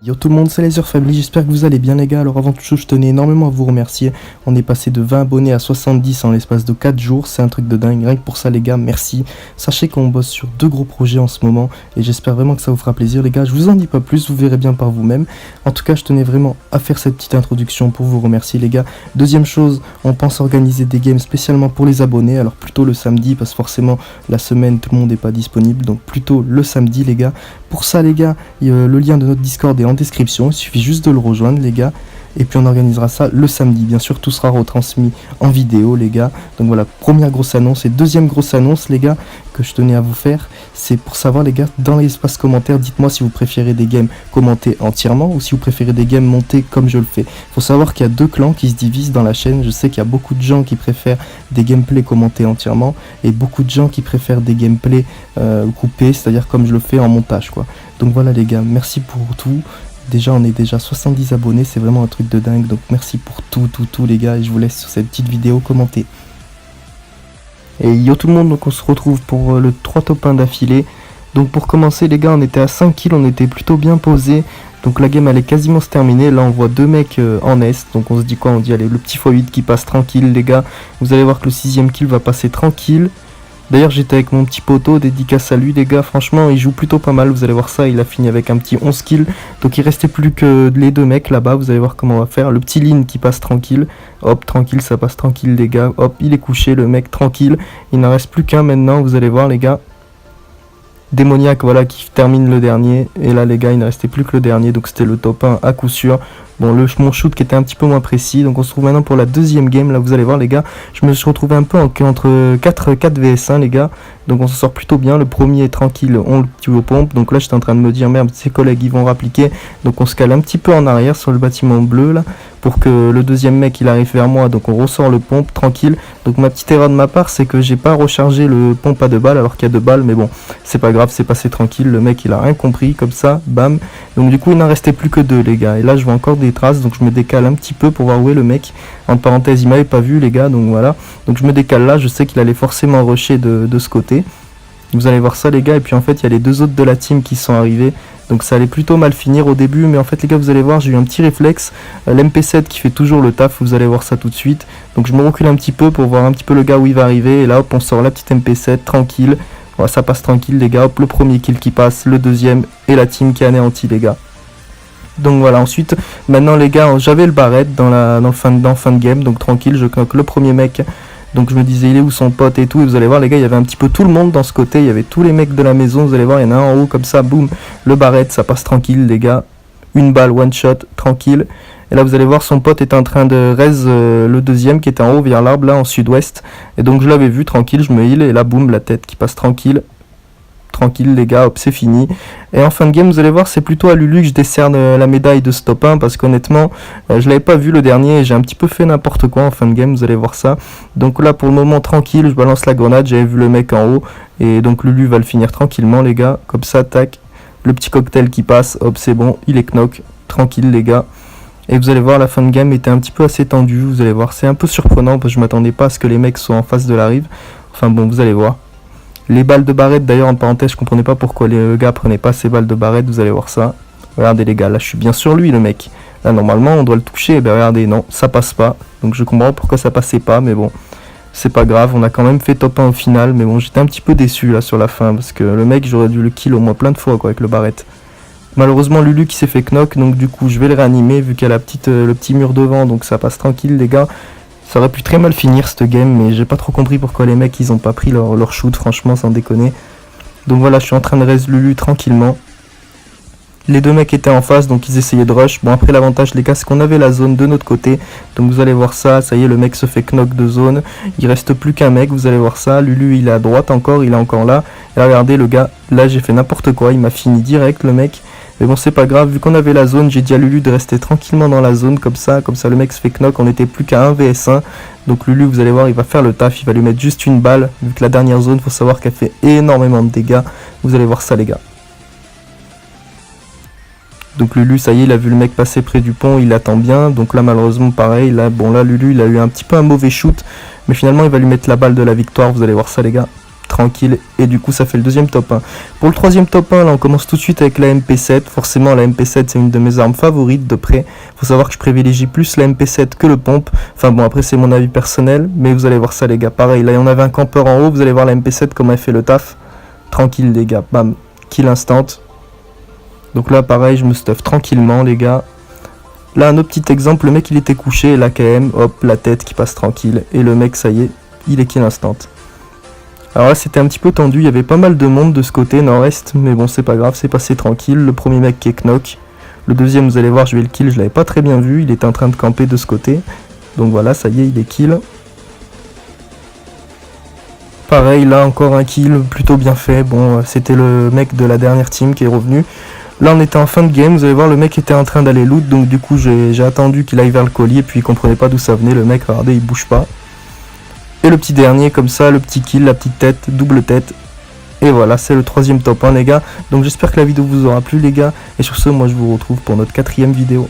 Yo tout le monde, c'est Laser Family, j'espère que vous allez bien les gars. Alors avant toute chose, je tenais énormément à vous remercier. On est passé de 20 abonnés à 70 en l'espace de 4 jours, c'est un truc de dingue. Rien que pour ça les gars, merci. Sachez qu'on bosse sur 2 gros projets en ce moment et j'espère vraiment que ça vous fera plaisir les gars. Je vous en dis pas plus, vous verrez bien par vous-même. En tout cas, je tenais vraiment à faire cette petite introduction pour vous remercier les gars. Deuxième chose, on pense organiser des games spécialement pour les abonnés. Alors plutôt le samedi parce que forcément la semaine tout le monde n'est pas disponible. Donc plutôt le samedi les gars. Pour ça les gars, le lien de notre Discord est en description, il suffit juste de le rejoindre les gars, et puis on organisera ça le samedi, bien sûr tout sera retransmis en vidéo les gars. Donc voilà, première grosse annonce. Et deuxième grosse annonce les gars que je tenais à vous faire, c'est pour savoir les gars, dans l'espace commentaire, dites-moi si vous préférez des games commentés entièrement ou si vous préférez des games montés comme je le fais. Faut savoir qu'il y a 2 clans qui se divisent dans la chaîne. Je sais qu'il y a beaucoup de gens qui préfèrent des gameplays commentés entièrement et beaucoup de gens qui préfèrent des gameplays coupés, c'est-à-dire comme je le fais en montage quoi. Donc voilà les gars, merci pour tout. Déjà on est déjà 70 abonnés, c'est vraiment un truc de dingue. Donc merci pour tout les gars, et je vous laisse sur cette petite vidéo commentée. Et yo tout le monde, donc on se retrouve pour le 3 top 1 d'affilée. Donc pour commencer les gars, on était à 5 kills, on était plutôt bien posé. Donc la game elle est quasiment se terminer. Là on voit 2 mecs en est. Donc on se dit quoi? On dit allez, le petit x8 qui passe tranquille les gars. Vous allez voir que le 6ème kill va passer tranquille. D'ailleurs j'étais avec mon petit poteau, dédicace à lui les gars, franchement il joue plutôt pas mal, vous allez voir ça, il a fini avec un petit 11 kills. Donc il restait plus que les 2 mecs là-bas, vous allez voir comment on va faire. Le petit Lin qui passe tranquille, hop tranquille, ça passe tranquille les gars, hop il est couché le mec tranquille. Il n'en reste plus qu'un maintenant, vous allez voir les gars. Démoniaque voilà qui termine le dernier, et là les gars il ne restait plus que le dernier, donc c'était le top 1 à coup sûr. Bon, mon shoot qui était un petit peu moins précis. Donc on se retrouve maintenant pour la deuxième game. Là vous allez voir les gars, je me suis retrouvé un peu entre 4 vs 1 les gars. Donc on s'en sort plutôt bien. Le premier est tranquille, on le tue aux pompes. Donc là j'étais en train de me dire merde, ses collègues ils vont rappliquer. Donc on se cale un petit peu en arrière sur le bâtiment bleu là, pour que le deuxième mec il arrive vers moi. Donc on ressort le pompe tranquille. Donc ma petite erreur de ma part, c'est que j'ai pas rechargé le pompe à 2 balles alors qu'il y a 2 balles. Mais bon, c'est pas grave, c'est passé tranquille. Le mec il a rien compris, comme ça, bam. Donc du coup il n'en restait plus que 2 les gars. Et là je vois encore des traces, donc je me décale un petit peu pour voir où est le mec. En parenthèse il m'avait pas vu les gars, donc voilà. Donc je me décale là, je sais qu'il allait forcément rusher de ce côté. Vous allez voir ça les gars, et puis en fait il y a les 2 autres de la team qui sont arrivés. Donc ça allait plutôt mal finir au début, mais en fait les gars vous allez voir, j'ai eu un petit réflexe. L'MP7 qui fait toujours le taf, vous allez voir ça tout de suite. Donc je me recule un petit peu pour voir un petit peu le gars où il va arriver, et là hop on sort la petite MP7 tranquille. Voilà, ça passe tranquille les gars, hop le premier kill qui passe, le deuxième, et la team qui est anéantie les gars. Donc voilà, ensuite, maintenant les gars, j'avais le barrette dans fin de game, donc tranquille, je knock le premier mec. Donc je me disais il est où son pote et tout, et vous allez voir les gars, il y avait un petit peu tout le monde dans ce côté, il y avait tous les mecs de la maison, vous allez voir, il y en a un en haut comme ça, boum, le barrette, ça passe tranquille les gars, une balle, one shot, tranquille. Et là vous allez voir son pote est en train de raise le deuxième qui était en haut vers l'arbre là en sud-ouest. Et donc je l'avais vu tranquille, je me heal, et là boum, la tête qui passe tranquille les gars, hop c'est fini. Et en fin de game vous allez voir, c'est plutôt à Lulu que je décerne la médaille de ce top 1, parce qu'honnêtement je l'avais pas vu le dernier et j'ai un petit peu fait n'importe quoi en fin de game, vous allez voir ça. Donc là pour le moment tranquille, je balance la grenade, j'avais vu le mec en haut, et donc Lulu va le finir tranquillement les gars, comme ça, tac, le petit cocktail qui passe, hop c'est bon, il est knock, tranquille les gars. Et vous allez voir, la fin de game était un petit peu assez tendue, vous allez voir, c'est un peu surprenant parce que je m'attendais pas à ce que les mecs soient en face de la rive. Enfin bon, vous allez voir. Les balles de barrette d'ailleurs en parenthèse, je comprenais pas pourquoi les gars prenaient pas ces balles de barrette, vous allez voir ça. Regardez les gars, là je suis bien sur lui le mec. Là normalement on doit le toucher, et ben regardez, non, ça passe pas. Donc je comprends pourquoi ça passait pas, mais bon, c'est pas grave, on a quand même fait top 1 au final. Mais bon, j'étais un petit peu déçu là sur la fin, parce que le mec j'aurais dû le kill au moins plein de fois quoi avec le barrette. Malheureusement Lulu qui s'est fait knock, donc du coup je vais le réanimer vu qu'il y a le petit mur devant, donc ça passe tranquille les gars. Ça aurait pu très mal finir cette game, mais j'ai pas trop compris pourquoi les mecs ils ont pas pris leur shoot, franchement sans déconner. Donc voilà, je suis en train de raise Lulu tranquillement. Les 2 mecs étaient en face, donc ils essayaient de rush. Bon après l'avantage les gars c'est qu'on avait la zone de notre côté. Donc vous allez voir ça, ça y est le mec se fait knock de zone. Il reste plus qu'un mec, vous allez voir ça. Lulu il est à droite encore, il est encore là. Et là regardez le gars, là j'ai fait n'importe quoi, il m'a fini direct le mec. Mais bon c'est pas grave, vu qu'on avait la zone, j'ai dit à Lulu de rester tranquillement dans la zone comme ça le mec se fait knock, on n'était plus qu'à 1 vs 1. Donc Lulu vous allez voir il va faire le taf, il va lui mettre juste une balle, vu que la dernière zone faut savoir qu'elle fait énormément de dégâts. Vous allez voir ça les gars. Donc Lulu ça y est, il a vu le mec passer près du pont, il attend bien. Donc là malheureusement pareil, là bon là Lulu il a eu un petit peu un mauvais shoot, mais finalement il va lui mettre la balle de la victoire, vous allez voir ça les gars. tranquille, et du coup ça fait le deuxième top 1. Pour le troisième top 1, là on commence tout de suite avec la MP7, forcément la MP7 c'est une de mes armes favorites de près, faut savoir que je privilégie plus la MP7 que le pompe, enfin bon après c'est mon avis personnel, mais vous allez voir ça les gars, pareil, là on avait un campeur en haut, vous allez voir la MP7 comment elle fait le taf, tranquille les gars, bam, kill instant. Donc là pareil je me stuff tranquillement les gars. Là un autre petit exemple, le mec il était couché, l'AKM, hop la tête qui passe tranquille, et le mec ça y est, il est kill instant. Alors là c'était un petit peu tendu, il y avait pas mal de monde de ce côté nord-est, mais bon c'est pas grave, c'est passé tranquille. Le premier mec qui est knock, le deuxième vous allez voir je vais le kill, je l'avais pas très bien vu, il était en train de camper de ce côté. Donc voilà, ça y est il est kill. Pareil là encore un kill, plutôt bien fait, bon c'était le mec de la dernière team qui est revenu. Là on était en fin de game, vous allez voir le mec était en train d'aller loot, donc du coup j'ai attendu qu'il aille vers le colis et puis il comprenait pas d'où ça venait, le mec regardez il bouge pas. Et le petit dernier comme ça, le petit kill, la petite tête, double tête. Et voilà c'est le troisième top 1 les gars, donc j'espère que la vidéo vous aura plu les gars, et sur ce moi je vous retrouve pour notre 4ème vidéo.